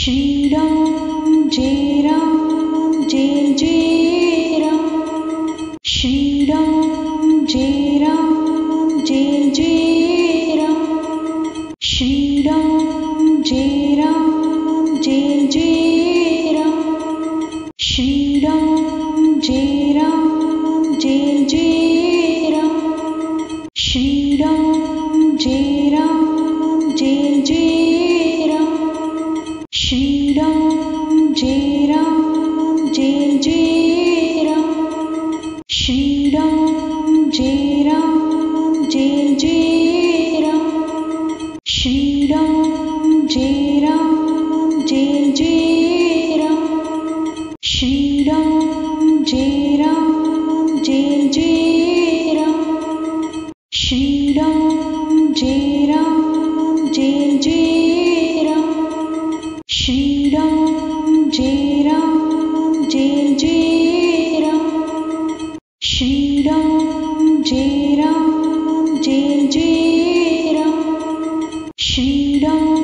Shriram Jai Ram Jai Jai Ram. Shriram Jai Ram Jai Jai Ram. Shriram Jai Ram Jai Jai Ram. Shriram Jai Ram Jai Jai Ram. Shriram Jai Ram Jai Jai Ram. Shriram Jai Ram Jai Jai Ram. Shriram Jai Ram Jai Jai Ram. Shriram Jai Ram Jai Jai Ram. Shriram Jai Ram Jai Jai Ram. Shriram Jai Ram Jai Jai Ram. Shriram Jai Ram Jai Jai Ram. Shriram Jai Ram Jai Jai Ram. Shriram